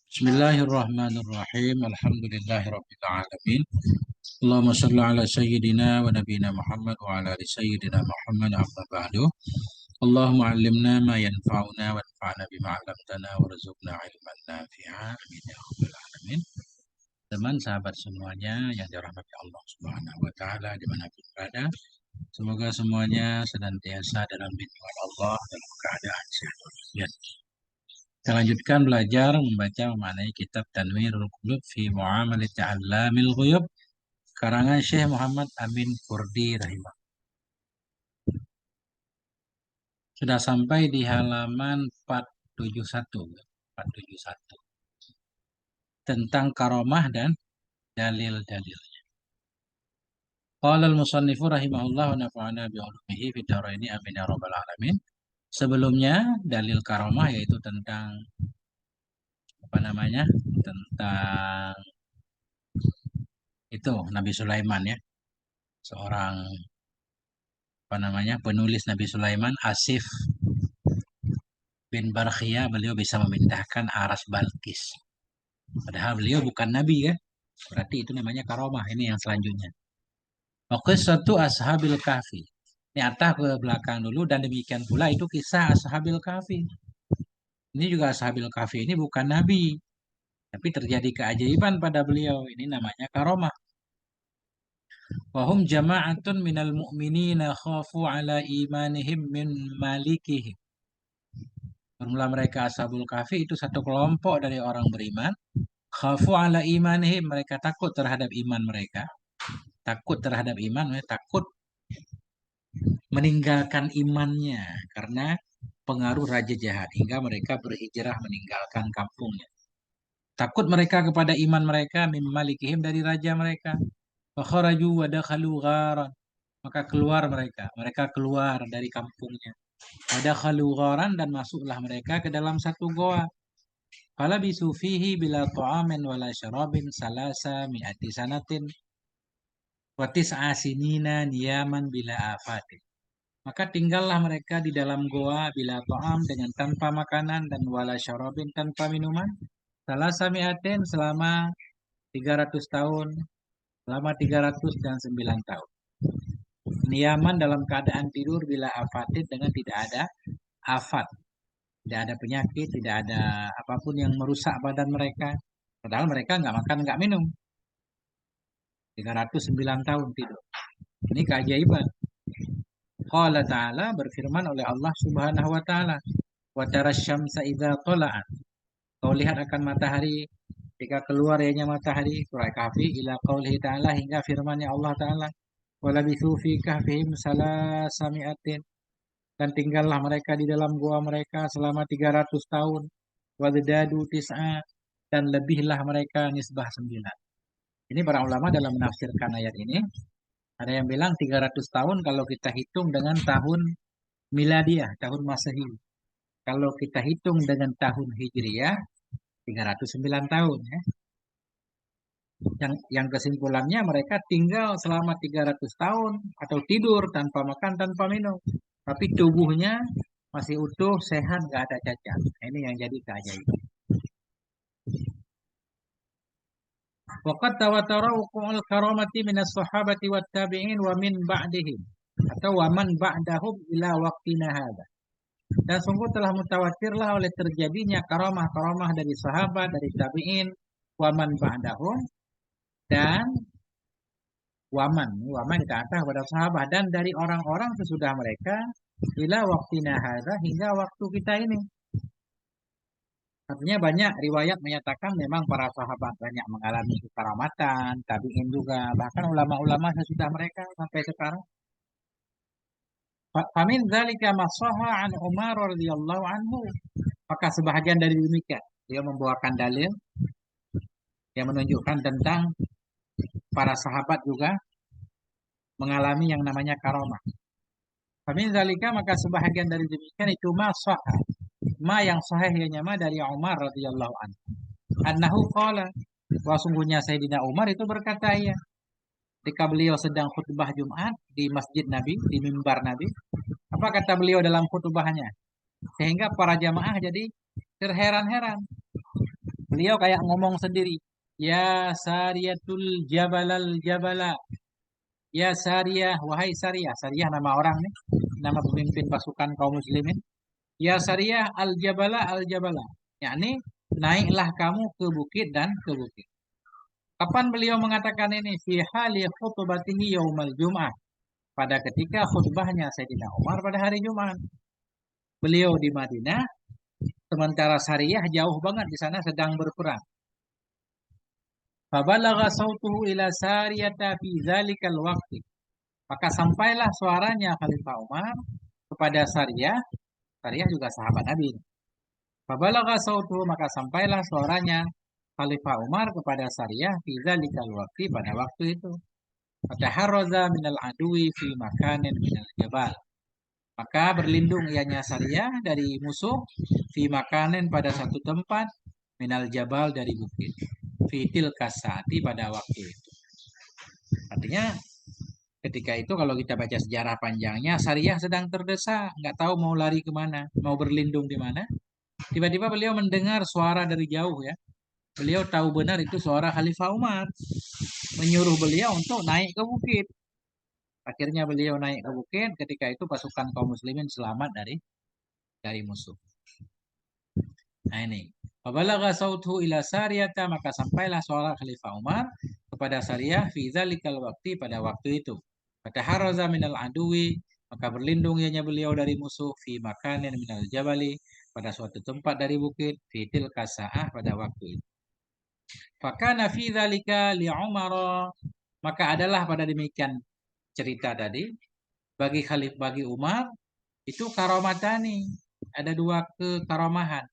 Bismillahirrahmanirrahim. Alhamdulillahirabbil alamin. Allahumma shalli ala sayyidina wa nabiyyina Muhammad wa ala ali sayyidina Muhammad amma ba'du. Allahumma 'allimna ma yanfa'una wanfa'na bima 'allamtana warzuqna 'ilman nafi'a. Amin ya rabbal alamin. Teman sahabat semuanya yang dirahmati Allah Subhanahu wa taala dimanapun berada, semoga semuanya senantiasa dalam lindungan Allah dalam keadaan sehat walafiat. Kita lanjutkan belajar membaca memaknai kitab Tanwirul Qulub fi Muamalati 'Allamil Ghuyub karangan Syekh Muhammad Amin Kurdi rahimah. Sudah sampai di halaman 471, 471 tentang karomah dan dalil-dalil. Qala al-musannifu rahimahullah wa nafa'ana bi 'ulumihi fid dharaini amin ya rabbal alamin. Sebelumnya dalil karomah yaitu tentang tentang itu Nabi Sulaiman ya, seorang penulis Nabi Sulaiman, Asif bin Barkhia, beliau bisa memindahkan aras Balkis. Padahal beliau bukan nabi ya. Berarti itu namanya karomah. Ini yang selanjutnya. Oke, satu Ashabil Kahfi. Ini atas ke belakang dulu dan demikian pula itu kisah Ashabil Kahfi. Ini juga Ashabil Kahfi ini bukan nabi, tapi terjadi keajaiban pada beliau. Ini namanya karomah. Wahum jama'atun minal mu'minina khafu ala imanihim min malikihim. Bermula mereka Ashabul Kahfi itu satu kelompok dari orang beriman. Khafu ala imanihim, mereka takut terhadap iman mereka. Takut terhadap iman, takut meninggalkan imannya karena pengaruh raja jahat hingga mereka berhijrah meninggalkan kampungnya. Takut mereka kepada iman mereka mim malikihim dari raja mereka. Fakharaju wa dakhalu gharan. Maka keluar mereka keluar dari kampungnya. Ada khalugaran dan masuklah mereka ke dalam satu goa. Fala bisufihi bila ta'amin wala syarabin salasa mi'ati sanatin watis asinina niyaman bila afatin. Maka tinggallah mereka di dalam goa bila ta'am dengan tanpa makanan dan wala syarabin tanpa minuman. Salasa mi'atin selama 300 tahun, selama 309 tahun. Niyaman dalam keadaan tidur bila afatin dengan tidak ada afat. Tidak ada penyakit, tidak ada apapun yang merusak badan mereka. Padahal mereka nggak makan, nggak minum. 309 tahun tidur. Ini keajaiban. Qala ta'ala, berfirman oleh Allah subhanahu wa ta'ala. Wa tarasyamsa idza tala'at. Kau lihat akan matahari ketika keluar ianya matahari. Surah Kahfi ila qaulihi ta'ala hingga firman-Nya Allah ta'ala. Wa labithu fi kahfihim salasami'atin. Dan tinggallah mereka di dalam gua mereka selama 300 tahun. Wadadadu tis'a, dan lebihlah mereka nisbah 9. Ini para ulama dalam menafsirkan ayat ini, ada yang bilang 300 tahun kalau kita hitung dengan tahun miladiah, tahun Masehi. Kalau kita hitung dengan tahun Hijriah, 309 tahun ya. Yang kesimpulannya mereka tinggal selama 300 tahun atau tidur tanpa makan, tanpa minum. Tapi tubuhnya masih utuh, sehat, nggak ada cacat. Ini yang jadi keajaiban. Waqad tawatara wuqu'ul karamati minas sahabati wat tabi'in wa min ba'dihim atau wa man ba'dahum ila waqtina hadza. Dan sungguh telah mutawatirlah oleh terjadinya karamah-karamah dari sahabat, dari tabi'in, wa man ba'dahum, dan waman kita atas kepada sahabat dan dari orang-orang sesudah mereka ila waqtina hadza hingga waktu kita ini. Artinya banyak riwayat menyatakan memang para sahabat banyak mengalami kekaramatan, tabi'in juga, bahkan ulama-ulama sesudah mereka sampai sekarang. Famin dzalika masaha an Umar radhiyallahu anhu. Maka sebahagian dari demikian dia membawakan dalil yang menunjukkan tentang para sahabat juga mengalami yang namanya karamah. Famin dzalika, maka sebahagian dari demikian itu masaha, ma yang sahih ma dari Umar radhiyallahu anhu. Annahu qala, bahwa sungguhnya Sayyidina Umar itu berkata ya, ketika beliau sedang khutbah Jumat di masjid Nabi, di mimbar Nabi, apa kata beliau dalam khutbahnya? Sehingga para jamaah jadi terheran-heran. Beliau kayak ngomong sendiri. Ya Sariyatul Jabalal Jabala. Ya Sariyah, wahai Sariyah. Sariyah nama orang nih. Nama pemimpin pasukan kaum muslimin. Ya Sariyah Al-Jabala Al-Jabala. Yakni naiklah kamu ke bukit dan ke bukit. Kapan beliau mengatakan ini? Fi hali khutbatihi yaumal Jum'ah. Pada ketika khutbahnya Sayyidina Umar pada hari Jumat. Beliau di Madinah, sementara Sariyah jauh banget di sana sedang berperang. Fabalagha sautuhu ila Sariyata fi dzalikal waqti. Maka sampailah suaranya Khalifah Umar kepada Sariyah. Sariyah juga sahabat Nabi. Fabalagha sautuhu, maka sampailah suaranya Khalifah Umar kepada Sariyah fi dzalikal waqti, pada waktu itu. Fataharraza minal adwi fi makanin minal jabal. Maka berlindung ianya Sariyah dari musuh fi makanin, pada satu tempat, minal jabal, dari bukit. Fitil kasati, pada waktu itu. Artinya ketika itu kalau kita baca sejarah panjangnya, Sariyah sedang terdesak, nggak tahu mau lari kemana, mau berlindung di mana. Tiba-tiba beliau mendengar suara dari jauh ya. Beliau tahu benar itu suara Khalifah Umar menyuruh beliau untuk naik ke bukit. Akhirnya beliau naik ke bukit. Ketika itu pasukan kaum muslimin selamat dari musuh. Nah ini. Fabalagha sautuhu ila Sariyata, maka sampailah suara Khalifah Umar kepada Sariyah fi dzalikal waqti, pada waktu itu. Fataharraza minal aduwi, maka berlindung ianya beliau dari musuh fi makanin minal jabali, pada suatu tempat dari bukit, fi tilka sa'ah, pada waktu itu. Fakana fi dzalika li Umar, maka adalah pada demikian cerita tadi bagi Umar itu karomatani, ada dua kekaramahan.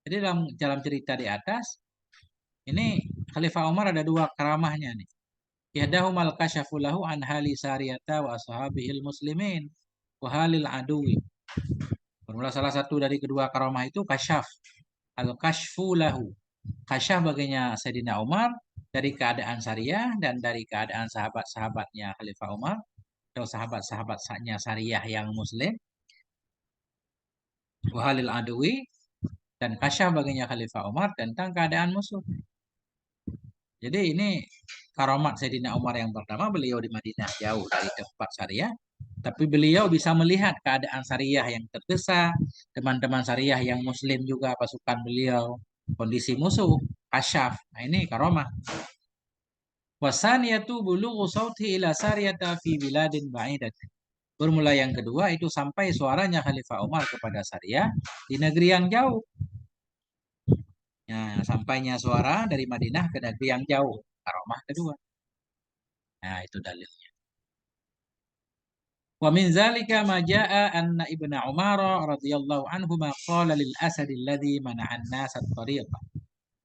Jadi dalam cerita di atas ini Khalifah Umar ada dua karamahnya nih. Yahdahumal kasyafulahu an hali sariyata wa ashabihil muslimin wa halil aduwi. Bermula salah satu dari kedua karamah itu kasyaf. Al-kashfulahu. Kasyaf baginya Sayyidina Umar dari keadaan Sariyah dan dari keadaan sahabat-sahabatnya Khalifah Umar atau sahabat-sahabatnya Sariyah yang muslim. Wa halil aduwi, dan kasyaf baginya Khalifah Umar tentang keadaan musuh. Jadi ini karomat Sayyidina Umar yang pertama, beliau di Madinah jauh dari tempat Syariah, tapi beliau bisa melihat keadaan Syariah yang terdesak, teman-teman Syariah yang Muslim juga pasukan beliau, kondisi musuh, kasyaf. Nah ini karomah. Wasaniyatu bulughu sauti ila sariyata fi biladin ba'idat. Bermula yang kedua itu sampai suaranya Khalifah Umar kepada Syariah di negeri yang jauh. Nah, sampainya suara dari Madinah ke negeri yang jauh. Karomah kedua. Nah, itu dalilnya. Wa min zalika ma jaa anna Ibnu Umar radhiyallahu anhu ma qala lil asad alladhi mana'an nas at-tariq.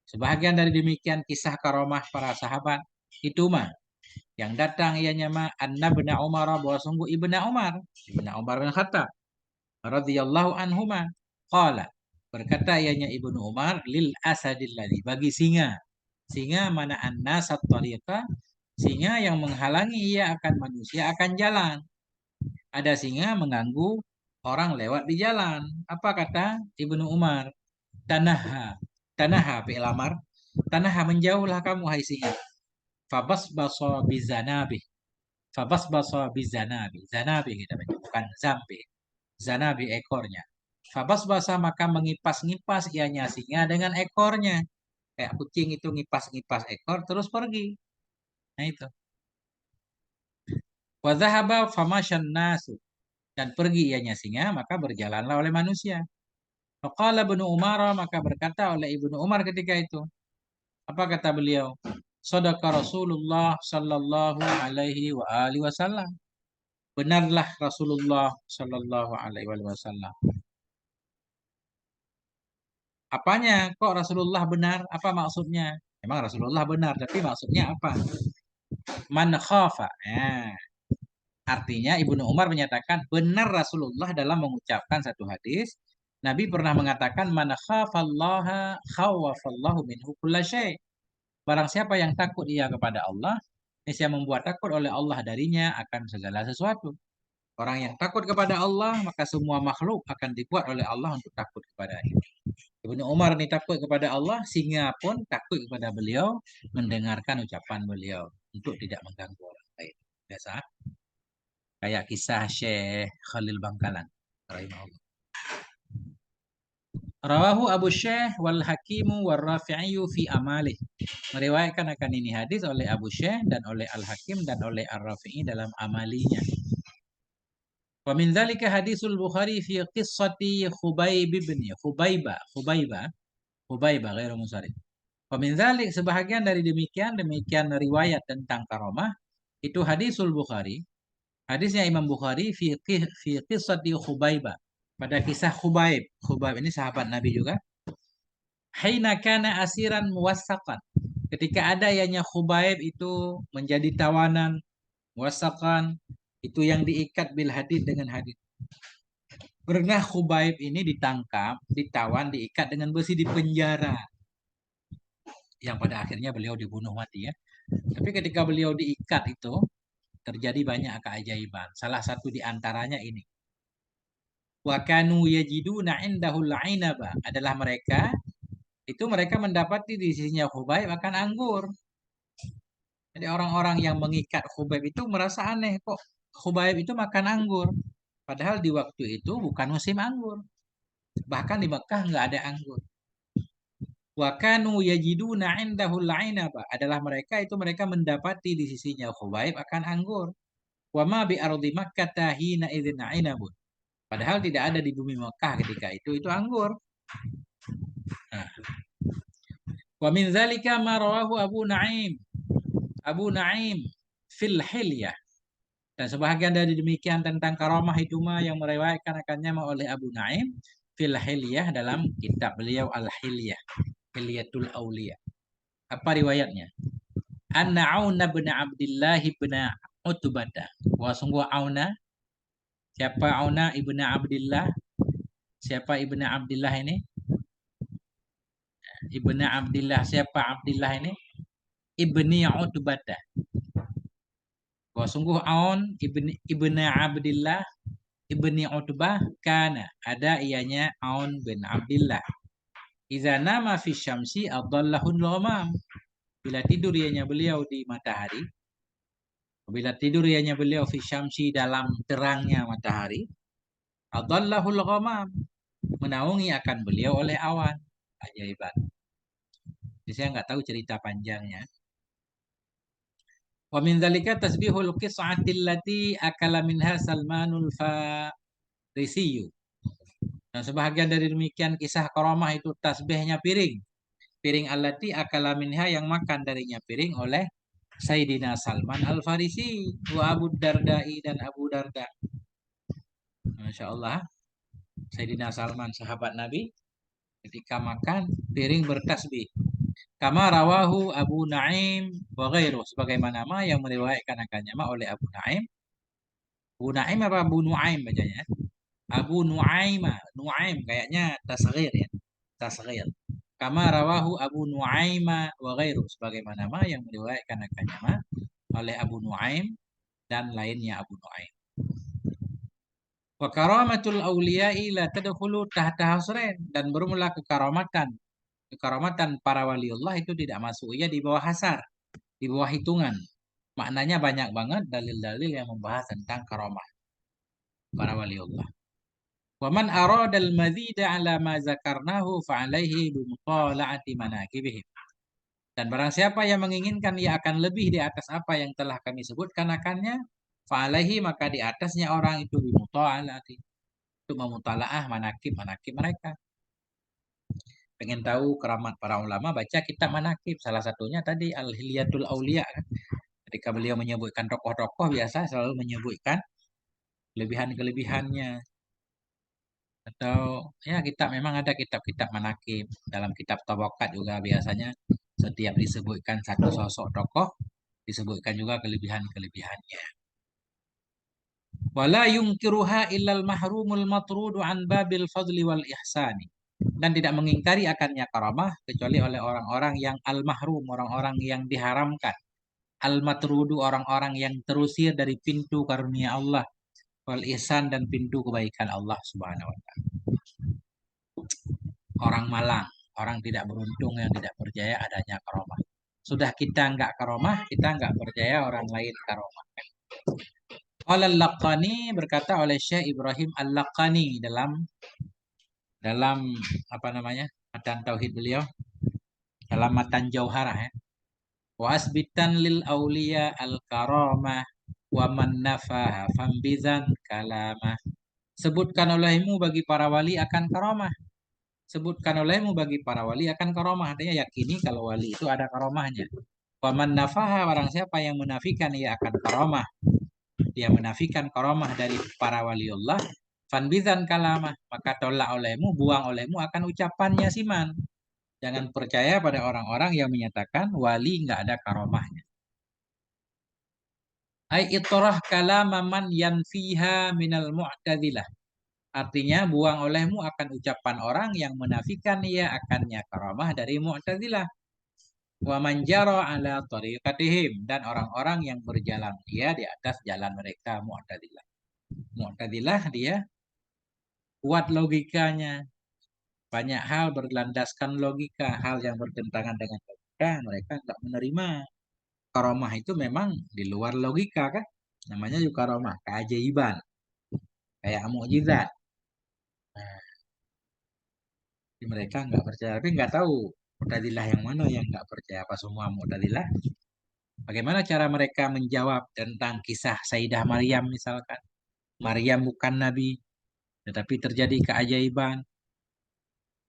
Sebahagian dari demikian kisah karomah para sahabat itu mah yang datang ianya mah anna Ibnu Umar, bahwa sungguh Ibnu Umar bin Khattab radhiyallahu anhuma qala, berkata ianya Ibnu Umar, lil asadilladzi, bagi singa. Singa mana an-nas at-tariqa, singa yang menghalangi ia akan manusia akan jalan. Ada singa mengganggu orang lewat di jalan. Apa kata Ibnu Umar? Tanaha. Tanaha fi'il amar. Tanaha, menjauhlah kamu hai singa. Fabas baso bizanabi. Fabas baso bizanabi. Zanabi kita baca, bukan zambi. Zanabi ekornya. Fabas basa, maka mengipas-ngipas ianya singa dengan ekornya. Kayak kucing itu ngipas-ngipas ekor terus pergi. Nah itu. Wa dhahaba famasyan nasu, dan pergi ianya singa, maka berjalanlah oleh manusia. Faqala Ibnu Umar, maka berkata oleh Ibnu Umar ketika itu. Apa kata beliau? Shadaqa Rasulullah sallallahu alaihi wa alihi wasallam. Benarlah Rasulullah sallallahu alaihi wasallam. Apanya kok Rasulullah benar? Apa maksudnya? Emang Rasulullah benar, tapi maksudnya apa? Man khafa. Nah, artinya Ibnu Umar menyatakan benar Rasulullah dalam mengucapkan satu hadis. Nabi pernah mengatakan, man khafallaha khawafallahu minhu kulla syai'. Barang siapa yang takut ia kepada Allah, niscaya membuat takut oleh Allah darinya akan segala sesuatu. Orang yang takut kepada Allah, maka semua makhluk akan dibuat oleh Allah untuk takut kepadanya. Ibnu Umar ini takut kepada Allah, singa pun takut kepada beliau, mendengarkan ucapan beliau untuk tidak mengganggu orang lain. Biasa, kayak kisah Syekh Khalil Bangkalan, rahimahullah. Rawahu Abu Syekh wal Hakimu wal Rafi'i fi amalih. Meriwayatkan akan ini hadis oleh Abu Syekh dan oleh Al Hakim dan oleh Ar Rafi'i dalam amalinya. Wa min dzalika hadisul Bukhari fi qissati Khubayb bin Khubayba ghairu musarif. Wa min dzalik, sebahagian dari demikian riwayat tentang karamah itu hadisul Bukhari. Hadisnya Imam Bukhari fi qissati Khubayba, pada kisah Khubayb. Khubayb ini sahabat Nabi juga. Haina kana asiran muwassaqan. Ketika ada ianya Khubayb itu menjadi tawanan, muwassaqan itu yang diikat bil hadid dengan hadid. Pernah Khubayb ini ditangkap, ditawan, diikat dengan besi di penjara. Yang pada akhirnya beliau dibunuh mati ya. Tapi ketika beliau diikat itu terjadi banyak keajaiban. Salah satu di antaranya ini. Wa kanu yajiduna indahul ainaba, adalah mereka mendapati di sisinya Khubayb akan anggur. Jadi orang-orang yang mengikat Khubayb itu merasa aneh, kok Khubayb itu makan anggur. Padahal di waktu itu bukan musim anggur. Bahkan di Mekah nggak ada anggur. Wa kanu yajiduna indahul ainaba, adalah mereka mendapati di sisinya Khubayb akan anggur. Wa ma bi ardi Makkah hina idzin ainabun. Padahal tidak ada di bumi Mekah ketika itu anggur. Nah. Wa min dzalika ma rawahu Abu Naim fil Hilyah. Dan sebahagian dari demikian tentang karamah itu yang meriwayatkan akannya oleh Abu Naim fil Hilyah, dalam kitab beliau Al Hilyah, Hilyatul Auliya. Apa riwayatnya? Anna Aun bin Abdullah bin Utbah. Wah, sungguh Auna. Siapa Auna ibnu Abdullah? Siapa ibnu Abdullah ini? Ibnu Abdullah, siapa Abdullah ini? Ibni Utbah. Wah, sungguh Aun ibnu Abdullah ibni Utbah, kana ada ianya Aun bin Abdullah. Iza nama fi syamsi adallahul ghamam. Bila tidur ianya beliau di matahari, bila tidur ianya beliau fi syamsi, dalam terangnya matahari, adallahul ghamam, menaungi akan beliau oleh awan. Ajaiban. Jadi saya nggak tahu cerita panjangnya. Wa min dzalika tasbihul qis'ati allati akala minha Salmanul Farisiyu. Dan sebahagian dari demikian kisah karamah itu tasbihnya piring allati akala minha, yang makan darinya piring oleh Sayyidina Salman Al-Farisi wa Abu Dardai dan Abu Darda. Masya Allah, Sayyidina Salman sahabat Nabi ketika makan piring bertasbih. Kama rawahu Abu Naim wa ghairu, sebagaimana yang meriwayatkan akannya oleh Abu Naim. Abu Naim apa Abu Nuaim bacanya? Abu Nuaim kayaknya tasghir ya. Tasghir. Kama rawahu Abu Nuaima wa ghairu, sebagaimana yang meriwayatkan akannya oleh Abu Nuaim dan lainnya Abu Nuaim. Wa karamatul auliya'i la tadkhulu tahta hasrain, dan bermula kekaramatan para waliullah itu tidak masuk ya di bawah hasar, di bawah hitungan. Maknanya banyak banget dalil-dalil yang membahas tentang karamah para waliullah. Wa man arada al-mazida ala ma zakarnahu fa alaihi bi mutala'ati manaqibihim. Dan barang siapa yang menginginkan ia akan lebih di atas apa yang telah kami sebutkan akannya, fa alaihi, maka di atasnya orang itu bi mutala'ati, untuk memutalaah manaqib mereka. Pengen tahu keramat para ulama, baca kitab manaqib. Salah satunya tadi Al-Hilyatul Auliya. Ketika beliau menyebutkan tokoh-tokoh, biasa selalu menyebutkan kelebihan-kelebihannya. Atau ya memang ada kitab-kitab manaqib. Dalam kitab Tabaqat juga biasanya setiap disebutkan satu sosok tokoh, disebutkan juga kelebihan-kelebihannya. Wala yungkiruha illal mahrumul matrudu an babil fadli wal ihsani. Dan tidak mengingkari akannya karamah kecuali oleh orang-orang yang al-mahrum, orang-orang yang diharamkan. Al-matrudu, orang-orang yang terusir dari pintu karunia Allah, wal ihsan, dan pintu kebaikan Allah Subhanahu wa taala. orang malang, orang tidak beruntung yang tidak percaya adanya karomah. Sudah kita nggak karomah, kita nggak percaya orang lain karomah. Al-Laqani berkata oleh Syekh Ibrahim Al-Laqani dalam apa namanya? Matan tauhid beliau, dalam matan Jauharah ya. Wa asbitan lil auliya al karamah wa man nafaha fambizan kalamah. Sebutkan olehmu bagi para wali akan karamah. Sebutkan olehmu bagi para wali akan karamah. Artinya yakini kalau wali itu ada karamahnya. Wa man nafaha, barang siapa yang menafikan ia akan karamah. Dia menafikan karamah dari para waliullah. Fanbizan kalamah, maka tolak olehmu, buang olehmu akan ucapannya siman. Jangan percaya pada orang-orang yang menyatakan wali nggak ada karamahnya. Ai itrah kalama man yanfiha minal mu'tazilah. Artinya buang olehmu akan ucapan orang yang menafikan ia akannya karamah dari mu'tazilah. Wa man jara ala tariqatihim, dan orang-orang yang berjalan dia di atas jalan mereka mu'tazilah. Mu'tazilah dia kuat logikanya. Banyak hal berlandaskan logika, hal yang bertentangan dengan logika mereka tidak menerima. Karamah itu memang di luar logika kan? Namanya juga karamah, keajaiban, kayak mukjizat. Nah, mereka nggak percaya, tapi nggak tahu Mu'tazilah yang mana yang nggak percaya, apa semua Mu'tazilah. Bagaimana cara mereka menjawab tentang kisah Sayyidah Maryam misalkan? Maryam bukan nabi, tetapi terjadi keajaiban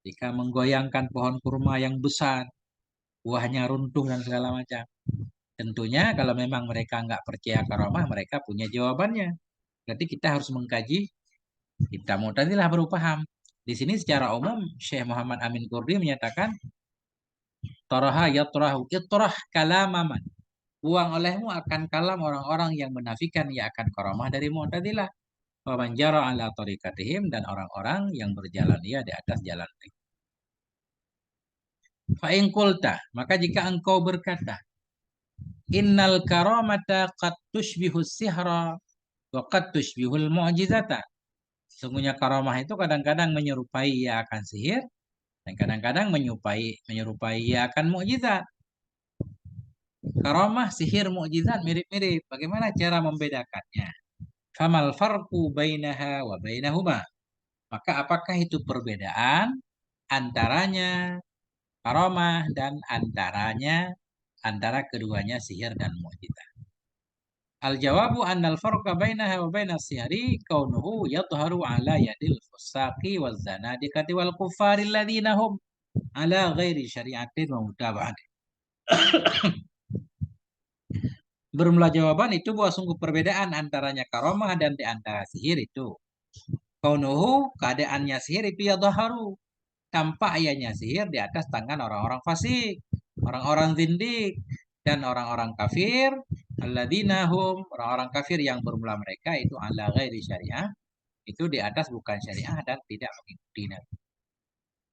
jika menggoyangkan pohon kurma yang besar, buahnya runtuh dan segala macam. Tentunya kalau memang mereka nggak percaya karamah, mereka punya jawabannya. Berarti kita harus mengkaji, kita Mu'tazilah baru paham. Di sini secara umum Syekh Muhammad Amin Kurdi menyatakan taraha yatrahu itrah kalamaman. Buang olehmu akan kalam orang-orang yang menafikan ia akan karamah dari Mu'tazilah. Wa man jara ala tariqatihim, dan orang-orang yang berjalan ia di atas jalan mereka. Fa in qulta, maka jika engkau berkata, innal karamata qad tushbihu sihra wa qad tushbihul mu'jizata. Sungguhnya karamah itu kadang-kadang menyerupai ia akan sihir, dan kadang-kadang menyerupai ia akan mukjizat. Karamah, sihir, mukjizat mirip-mirip. Bagaimana cara membedakannya? Famal farqu bainaha wa bainahuma. Maka apakah itu perbedaan antaranya karamah dan antara keduanya sihir dan mukjizat? Al jawabu annal farqa bainaha wa bainas sihri kaunuhu yadhharu ala yadil fusaqi waz zanadiqati wal kuffari alladhina hum ala ghairi syari'atin wa mutaba'atin. Bermula jawaban itu bahwa sungguh perbedaan antaranya karomah dan di antara sihir itu. Kaunuhu, keadaannya sihir itu ya dhaharu. Tampak ianya sihir di atas tangan orang-orang fasik, orang-orang zindik, dan orang-orang kafir. Alladzina hum, orang-orang kafir yang bermula mereka itu ala ghairi syariah. Itu di atas bukan syariah dan tidak mengikuti Nabi.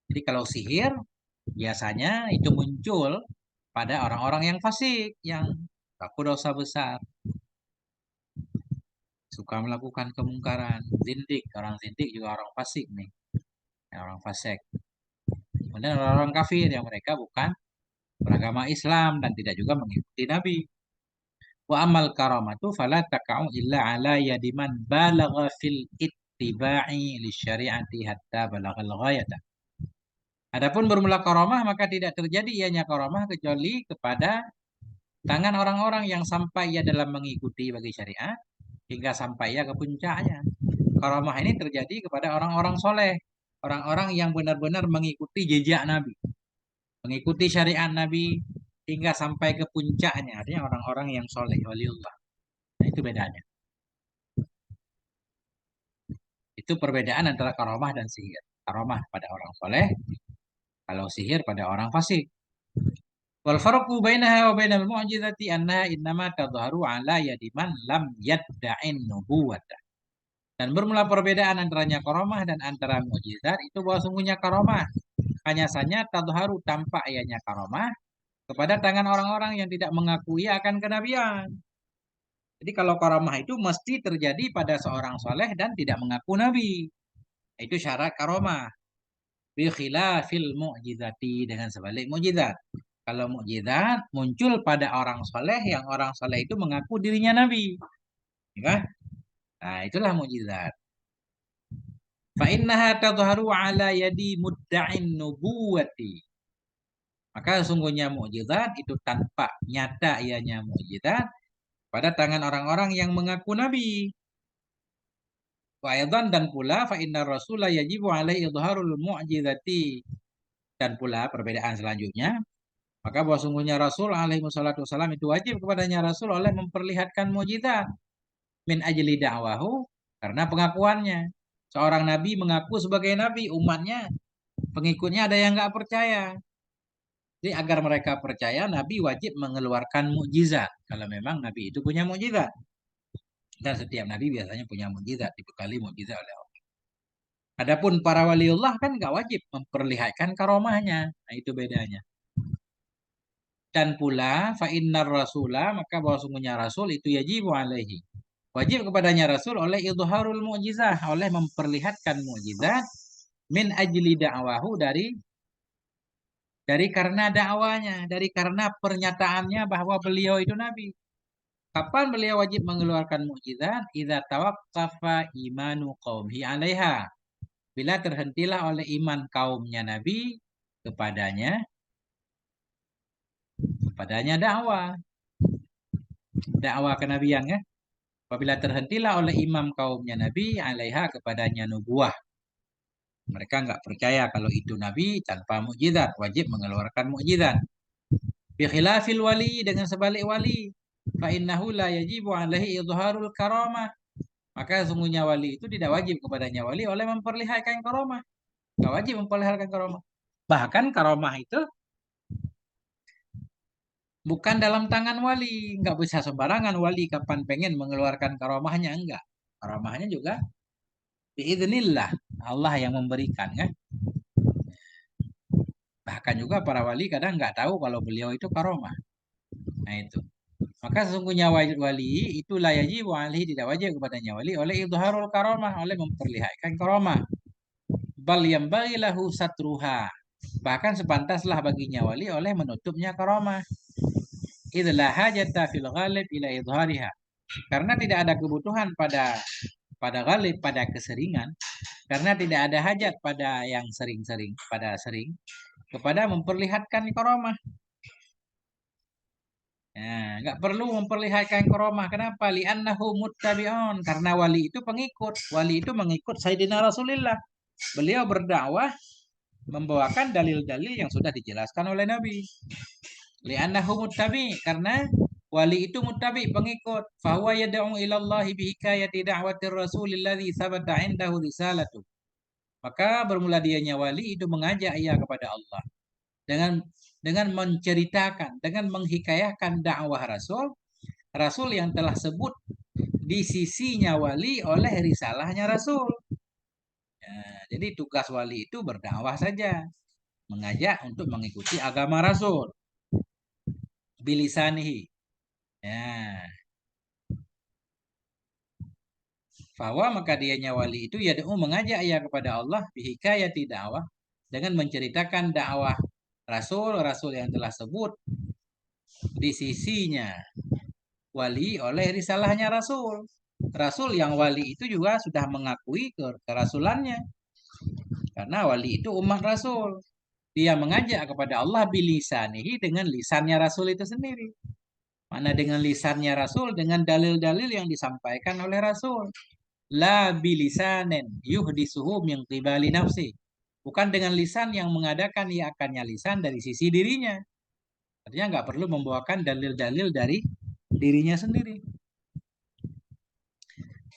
Jadi kalau sihir biasanya itu muncul pada orang-orang yang fasik, yang pelaku dosa besar, suka melakukan kemungkaran, zindik, orang zindik juga orang fasik nih, orang fasik. Kemudian orang-orang kafir yang mereka bukan beragama Islam dan tidak juga mengikuti Nabi. Wa amal karamatu fala taka'u illa ala yadiman balagha fil ittiba'i li syari'ati hatta balaghal ghayata. Adapun bermula karamah maka tidak terjadi ianya karamah kecuali kepada tangan orang-orang yang sampai ia dalam mengikuti bagi syariat hingga sampai ia ke puncaknya. Karamah ini terjadi kepada orang-orang soleh, orang-orang yang benar-benar mengikuti jejak Nabi, mengikuti syariat Nabi hingga sampai ke puncaknya. Artinya orang-orang yang soleh, waliullah. Nah, itu bedanya. Itu perbedaan antara karamah dan sihir. Karamah pada orang soleh, kalau sihir pada orang fasik. Wal farqu bainaha wa bainal mu'jizati annaha innama tadhaharu ala yadi man lam yadda'in nubuwata. Dan bermula perbedaan antaranya karamah dan antara mukjizat itu bahwa sungguhnya karamah hanya saja tadhaharu, tampak ianya karamah kepada tangan orang-orang yang tidak mengakui akan kenabian. Jadi kalau karamah itu mesti terjadi pada seorang soleh dan tidak mengaku nabi. Itu syarat karamah. Bi khilafil mu'jizati, dengan sebalik mukjizat. Kalau mukjizat muncul pada orang soleh, yang orang soleh itu mengaku dirinya nabi, ya kan? Nah, itulah mukjizat. Fa innaha tadhharu ala yadi mudda'in nubuwati. Maka sungguhnya mukjizat itu tampak nyata ianya mukjizat pada tangan orang-orang yang mengaku nabi. Wa aidan, dan pula fa inna rasula yajibu alaihi idharul mu'jizati. Dan pula perbedaan selanjutnya, maka bahwa sungguhnya Rasul alaihi wassalatu wassalam itu wajib kepadanya Rasul oleh memperlihatkan mukjizat min ajli da'wahu, karena pengakuannya. Seorang nabi mengaku sebagai nabi, umatnya, pengikutnya ada yang nggak percaya. Jadi agar mereka percaya, nabi wajib mengeluarkan mukjizat. Kalau memang nabi itu punya mukjizat. Dan setiap nabi biasanya punya mukjizat, dibekali mukjizat oleh Allah. Adapun para waliullah kan nggak wajib memperlihatkan karomahnya. Nah, itu bedanya. Dan pula fa innar rasula, maka bahwa sungguhnya rasul itu yajibu alaihi, wajib kepadanya rasul oleh idharul mu'jizah, oleh memperlihatkan mukjizat min ajli da'wahu, dari karena dakwanya, dari karena pernyataannya bahwa beliau itu nabi. Kapan beliau wajib mengeluarkan mukjizat? Idza tawaqqafa imanu qaumhi 'alaiha. Bila terhentilah oleh iman kaumnya nabi kepadanya, dakwah, kenabian kan? Apabila terhentilah oleh imam kaumnya nabi 'alaiha, kepadanya nubuah. Mereka nggak percaya kalau itu nabi tanpa mukjizat, wajib mengeluarkan mukjizat. Bi khilafil wali, dengan sebalik wali. Fa innahu la yajibu alaihi idharul karamah. Maka sungguhnya wali itu tidak wajib kepadanya wali oleh memperlihatkan karamah. Nggak wajib memperlihatkan karamah. Bahkan karamah itu bukan dalam tangan wali. Nggak bisa sembarangan wali kapan pengen mengeluarkan karamahnya, enggak. Karamahnya juga biiznillah, Allah yang memberikan kan. Bahkan juga para wali kadang nggak tahu kalau beliau itu karamah. Nah itu. Maka sesungguhnya wali itu la yajibu alaihi, tidak wajib kepadanya wali oleh idharul karamah, oleh memperlihatkan karamah. Bal yambaghi lahu satruha. Bahkan sepantaslah baginya wali oleh menutupnya karamah. Idza hajata fil ghalib ila idhariha. Karena tidak ada kebutuhan pada ghalib, pada keseringan, karena tidak ada hajat pada yang sering-sering, pada sering, kepada memperlihatkan karamah. Nah, nggak perlu memperlihatkan karomah. Kenapa? Li'annahu muttabi'un. Karena wali itu pengikut. Wali itu mengikut Sayyidina Rasulullah. Beliau berdakwah membawakan dalil-dalil yang sudah dijelaskan oleh Nabi. Li'annahu muttabi'. Karena wali itu muttabi, pengikut. Fahuwa yad'u ilallahi bihikayati da'watir rasulilladzi sabata indahu risalatu. Maka bermula dianya wali itu mengajak ia kepada Allah dengan menceritakan, dengan menghikayahkan dakwah Rasul yang telah sebut di sisinya wali oleh risalahnya Rasul. Ya, jadi tugas wali itu berdakwah saja, mengajak untuk mengikuti agama Rasul. Bilisanihi. Ya. Bahwa maka dianya wali itu yad'u, mengajak ia kepada Allah bihikayati dakwah, dengan menceritakan dakwah Rasul yang telah sebut di sisinya wali oleh risalahnya Rasul. Rasul yang wali itu juga sudah mengakui kerasulannya. Karena wali itu umat Rasul. Dia mengajak kepada Allah bilisanihi, dengan lisannya Rasul itu sendiri. Mana dengan lisannya Rasul, dengan dalil-dalil yang disampaikan oleh Rasul. La bilisanen yuhdisuhu min qibali nafsi. Bukan dengan lisan yang mengadakan ia akannya lisan dari sisi dirinya. Artinya nggak perlu membawakan dalil-dalil dari dirinya sendiri.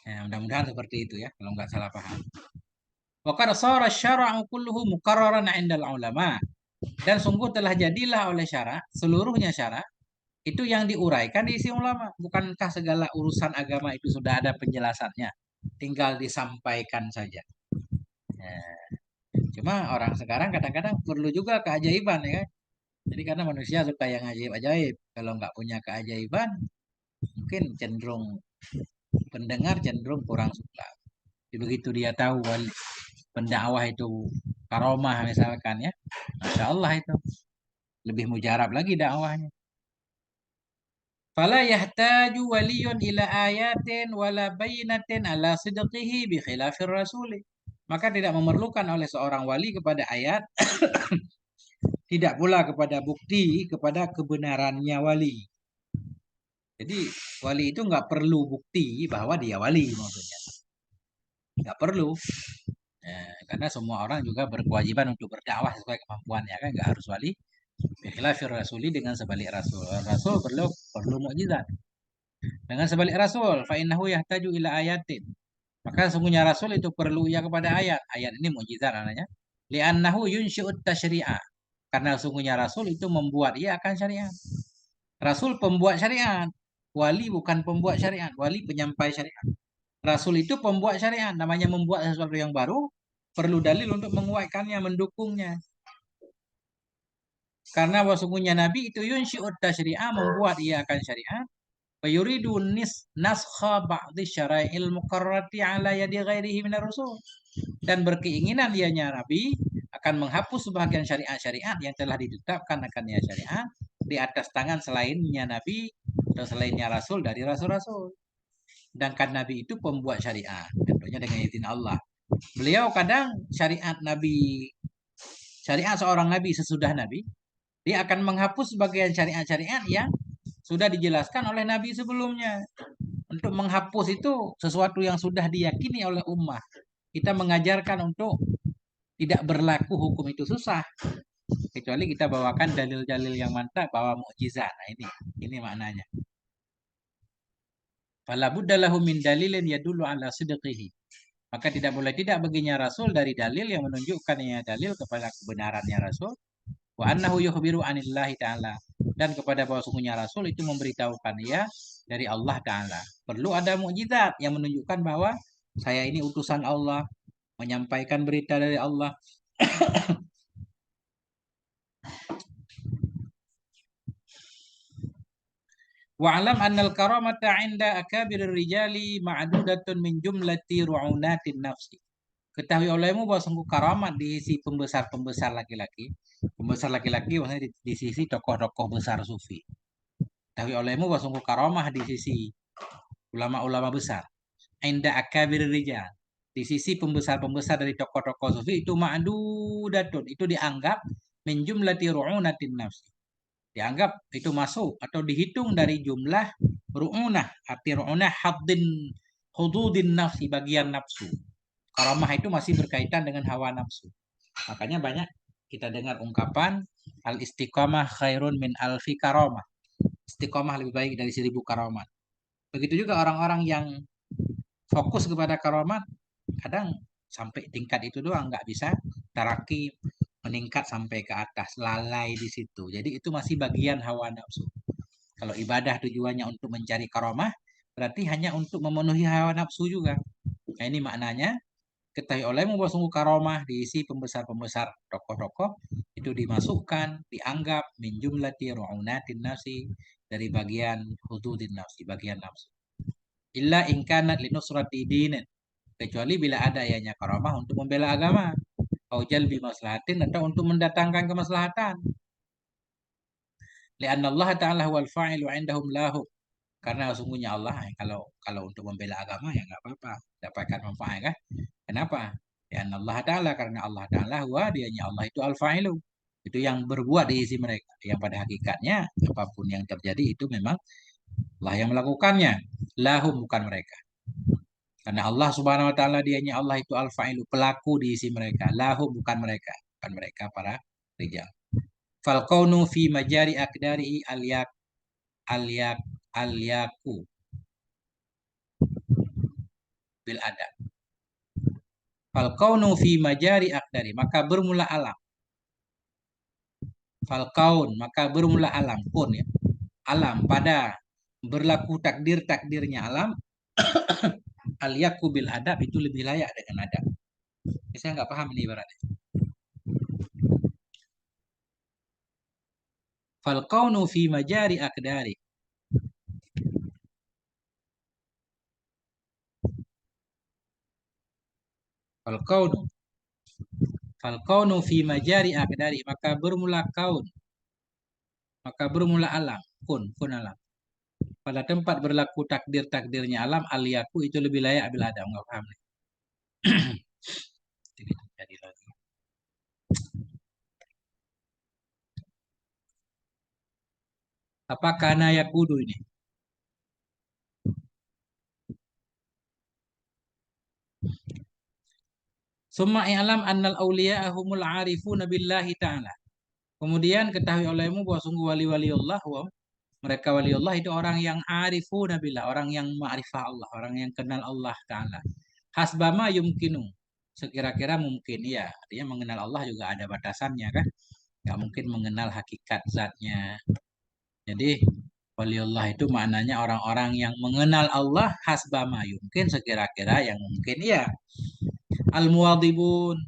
Ya, mudah-mudahan seperti itu ya, kalau nggak salah paham. Wa qad shara syara'u kulluhu muqarraran 'indal ulama. Dan sungguh telah jadilah oleh syarak, seluruhnya syarak itu yang diuraikan di isi ulama. Bukankah segala urusan agama itu sudah ada penjelasannya, tinggal disampaikan saja. Ya. Cuma orang sekarang kadang-kadang perlu juga keajaiban ya kan. Jadi karena manusia suka yang ajaib-ajaib. Kalau nggak punya keajaiban, mungkin pendengar cenderung kurang suka. Jadi begitu dia tahu wali, pendakwah itu karomah misalkan ya, Masya Allah itu lebih mujarab lagi dakwahnya. Fala yahtaju waliyun ila ayatin wala bayinatin ala sidqihi bi khilafir rasuli. Maka tidak memerlukan oleh seorang wali kepada ayat, tidak pula kepada bukti kepada kebenarannya wali. Jadi wali itu nggak perlu bukti bahwa dia wali maksudnya, nggak perlu. Karena semua orang juga berkewajiban untuk berdakwah sesuai kemampuannya kan, nggak harus wali. Bikhilafir rasuli, dengan sebalik rasul. Rasul perlu mukjizat. Dengan sebalik rasul, fa innahu yahtaju ila ayatin. Maka sungguhnya rasul itu perlu ya kepada ayat. Ayat ini mukjizat namanya. Li'annahu yunsyi'ut tasyri'a. Karena sungguhnya rasul itu membuat ia akan syariat. Rasul pembuat syariat. Wali bukan pembuat syariat, wali penyampai syariat. Rasul itu pembuat syariat, namanya membuat sesuatu yang baru, perlu dalil untuk menguatkannya, mendukungnya. Karena sesungguhnya Nabi itu yunsyi'ut tasyri'a, membuat ia akan syariat. Fayuridu naskha ba'di syara'il muqarrati ala yadi ghairihi minar rusul. Dan berkeinginan dianya Nabi akan menghapus sebagian syariat-syariat yang telah ditetapkan akannya syariat di atas tangan selainnya Nabi atau selainnya Rasul dari Rasul-Rasul. Sedangkan Nabi itu pembuat syariat, tentunya dengan izin Allah. Beliau kadang syariat seorang Nabi sesudah Nabi, dia akan menghapus sebagian syariat-syariat yang sudah dijelaskan oleh Nabi sebelumnya. Untuk menghapus itu sesuatu yang sudah diyakini oleh ummah. Kita mengajarkan untuk tidak berlaku hukum itu susah. Kecuali kita bawakan dalil-dalil yang mantap, bawa mukjizat. Nah ini maknanya. Fala budda lahu min dalilin yadullu ala sidqihi. Maka tidak boleh tidak baginya Rasul dari dalil yang menunjukkannya dalil kepada kebenarannya Rasul. Wa annahu yukhbiru anillahi ta'ala. Dan kepada bahwa sungguhnya Rasul itu memberitahukan ia dari Allah Ta'ala. Perlu ada mukjizat yang menunjukkan bahwa saya ini utusan Allah, menyampaikan berita dari Allah. Wa'alam annal karamata 'inda akabirir rijali ma'dudatun min jumlati ru'unatin nafsi. Ketahui olehmu bahwa sungguh karamat di sisi pembesar-pembesar laki-laki. Pembesar laki-laki maksudnya di sisi tokoh-tokoh besar sufi. Ketahui olehmu bahwa sungguh karamah di sisi ulama-ulama besar. Inda akabir rijal. Di sisi pembesar-pembesar dari tokoh-tokoh sufi itu ma'dudatun. Itu dianggap min jumlati ru'unatin nafsi. Dianggap itu masuk atau dihitung dari jumlah ru'unah. Arti ru'unah hududin nafsi, bagian nafsu. Karamah itu masih berkaitan dengan hawa nafsu. Makanya banyak kita dengar ungkapan al-istiqamah khairun min alfi karamah. Istiqamah lebih baik dari 1000 karamah. Begitu juga orang-orang yang fokus kepada karamah, kadang sampai tingkat itu doang, nggak bisa taraki meningkat sampai ke atas, lalai di situ. Jadi itu masih bagian hawa nafsu. Kalau ibadah tujuannya untuk mencari karamah, berarti hanya untuk memenuhi hawa nafsu juga. Nah ini maknanya, ketahui olehmu bahwa sungguh karamah diisi pembesar-pembesar tokoh-tokoh itu dimasukkan, dianggap min jumlati ru'unatin nafsi, dari bagian hududin nafsi, bagian nafsu. Illa ingkanat linusrati dinin, kecuali bila ada ayahnya karamah untuk membela agama, au jalbi maslahatin, atau untuk mendatangkan kemaslahatan. Lianna Allah Ta'ala huwal fa'ilu indahum lahu. Karena sungguhnya Allah kalau untuk membela agama ya nggak apa-apa, dapatkan manfaat kan? Kenapa? Ya Allah Ta'ala, karena Allah Ta'ala dianya Allah itu al-fa'ilu. Itu yang berbuat di isi mereka. Yang pada hakikatnya apapun yang terjadi itu memang Allah yang melakukannya. Lahum, bukan mereka. Karena Allah Subhanahu wa taala dianya Allah itu al-fa'ilu, pelaku di isi mereka. Lahum, bukan mereka. Bukan mereka para rijal. Fal kaunu fi majari akdari al-yak al-yaku bil adab. Fal kaunu fi majari akdari, maka bermula alam. Fal kaun, maka bermula alam pun ya. Alam pada berlaku takdir-takdirnya alam, al-yaku bil adab, itu lebih layak dengan adab. Saya nggak paham ini ibaratnya. Fal kaunu fi majari akdari. Fal kaunu, Fal kaunu fi majari aqdari, maka bermula alam, kun alam. Pada tempat berlaku takdir-takdirnya alam, aliyaku itu lebih layak bila ada. Enggak paham nih. Jadi lagi. Apa kana yakudu ini? Summa i'lam annal awliya humul arifuna billahi ta'ala. Kemudian ketahui olehmu bahwa sungguh wali-wali Allah, mereka wali Allah itu orang yang arifuna billah, orang yang ma'rifah Allah, orang yang kenal Allah Ta'ala. Hasbama yumkinu, sekira-kira mungkin, ya. Artinya mengenal Allah juga ada batasannya kan. Nggak mungkin mengenal hakikat zatnya. Jadi wali Allah itu maknanya orang-orang yang mengenal Allah hasbama yumkin, sekira-kira yang mungkin, ya. Al-muwadibun,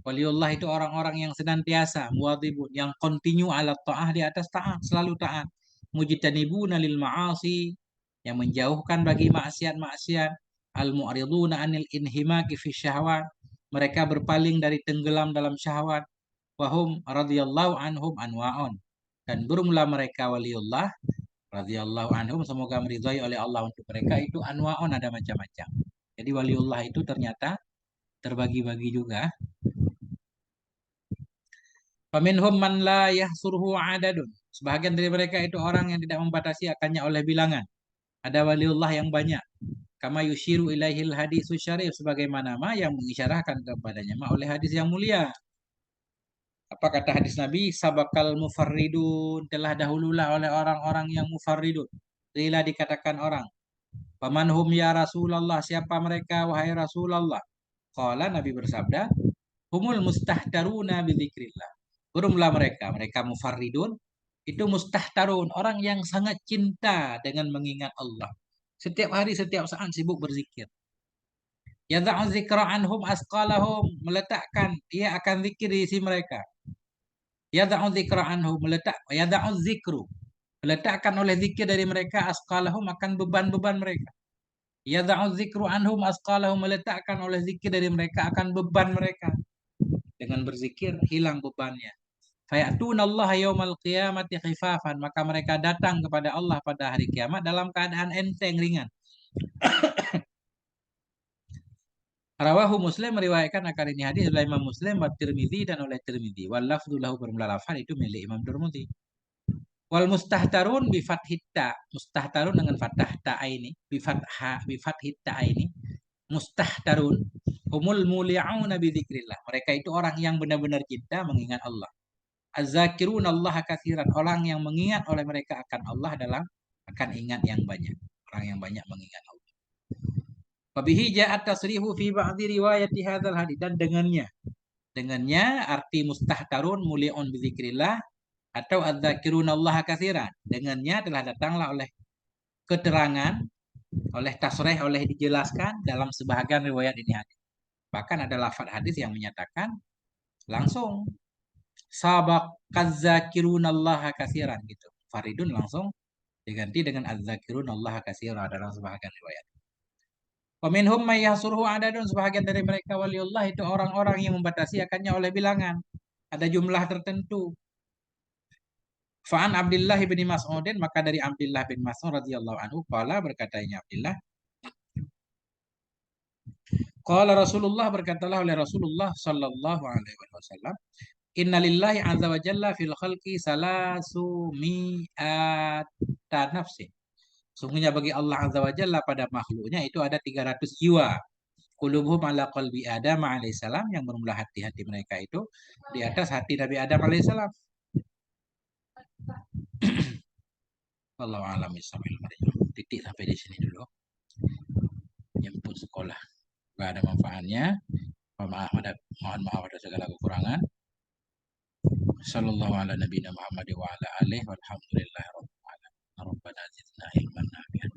waliullah itu orang-orang yang senantiasa muwadibun, yang continue ala ta'ah, di atas taat, selalu taat. Mujtanibuna lil ma'asi, yang menjauhkan bagi maksiat-maksiat. Al-mu'riduna anil inhimaki fi syahwat, mereka berpaling dari tenggelam dalam syahwat. Wahum radhiyallahu anhum anwa'un, dan bermula mereka waliullah radhiyallahu anhum, semoga meridhai oleh Allah untuk mereka, itu anwa'un, ada macam-macam. Jadi waliullah itu ternyata terbagi-bagi juga. Faminhum man la yahsurhu adadun. Sebahagian dari mereka itu orang yang tidak membatasi akannya oleh bilangan. Ada waliullah yang banyak. Kama yushiru ilaihil hadisu syarif, sebagaimana ma yang mengisyarahkan kepadanya ma oleh hadis yang mulia. Apa kata hadis Nabi? Sabakal mufarridun, telah dahululah oleh orang-orang yang mufarridun. Bila dikatakan orang, pamanhum ya Rasulullah, siapa mereka wahai Rasulullah? Qala, Nabi bersabda, humul mustahdaruna bidzikrillah. Berumlah mereka mufarridun, itu mustahtarun, orang yang sangat cinta dengan mengingat Allah. Setiap hari, setiap saat sibuk berzikir. Yada'u dzikra anhum asqalahum, meletakkan, ia akan zikir di isi mereka. Yada'u dzikra anhum, yada'u dzikru, meletakkan oleh zikir dari mereka asqalahum, akan beban-beban mereka. Yada'u dzikru anhum asqalahum, meletakkan oleh zikir dari mereka akan beban mereka. Dengan berzikir hilang bebannya. Fayatuna Allah yaumal qiyamati khifafan, maka mereka datang kepada Allah pada hari kiamat dalam keadaan enteng, ringan. Rawahu Muslim, meriwayatkan akan ini hadis oleh Imam Muslim wa Tirmidzi, dan oleh Tirmidzi. Wal lafdzu lahu, bermula lafal itu milik Imam Tirmidzi. Wal mustahtarun bi fathitta, mustahtarun dengan fathah ta ini, bi fathitta ini, mustahtarun humul muli'una bi dzikrillah, mereka itu orang yang benar-benar cinta mengingat Allah. Az-zakirun Allah katsiran, orang yang mengingat oleh mereka akan Allah dalam, akan ingat yang banyak, orang yang banyak mengingat Allah. Wabihi ja'at tasrihu fi ba'di riwayati hadzal hadis, dan dengannya arti mustahtarun muli'un bi dzikrillah atau az-zakirun Allah katsiran, dengannya telah datanglah oleh keterangan, oleh tasrih, oleh dijelaskan dalam sebahagian riwayat ini hadis. Bahkan ada lafaz hadis yang menyatakan langsung sabaq az-zakirunallaha katsiran gitu. Faridun langsung diganti dengan az-zakirunallaha katsiran dalam sebahagian riwayat. Wa minhum may yahsuruhu adadun, sebahagian dari mereka waliullah itu orang-orang yang membatasi akannya oleh bilangan. Ada jumlah tertentu. Fa'an Abdullah bin Mas'udin, maka dari Abdullah bin Mas'ud radhiyallahu anhu, qala, berkatanya Abdullah, qala Rasulullah, berkatalah oleh Rasulullah sallallahu alaihi wasallam, inna lillahi azza wa jalla fil khalqi salasu mi'ata nafsin. Sungguhnya bagi Allah azza wa jalla pada makhluknya itu ada 300 jiwa. Qulubuhum ala qalbi Adam alaihissalam, yang bermula hati-hati mereka itu di atas hati Nabi Adam alaihissalam. Wallahu a'lam bishawab. Titik sampai di sini dulu. Jemput sekolah. Gak ada manfaatnya. Mohon maaf ada segala kekurangan. Sallallahu ala nabiyina Muhammad wa ala alihi walhamdulillahi rabbil alamin. Rabbana zidna ilman nafi'an.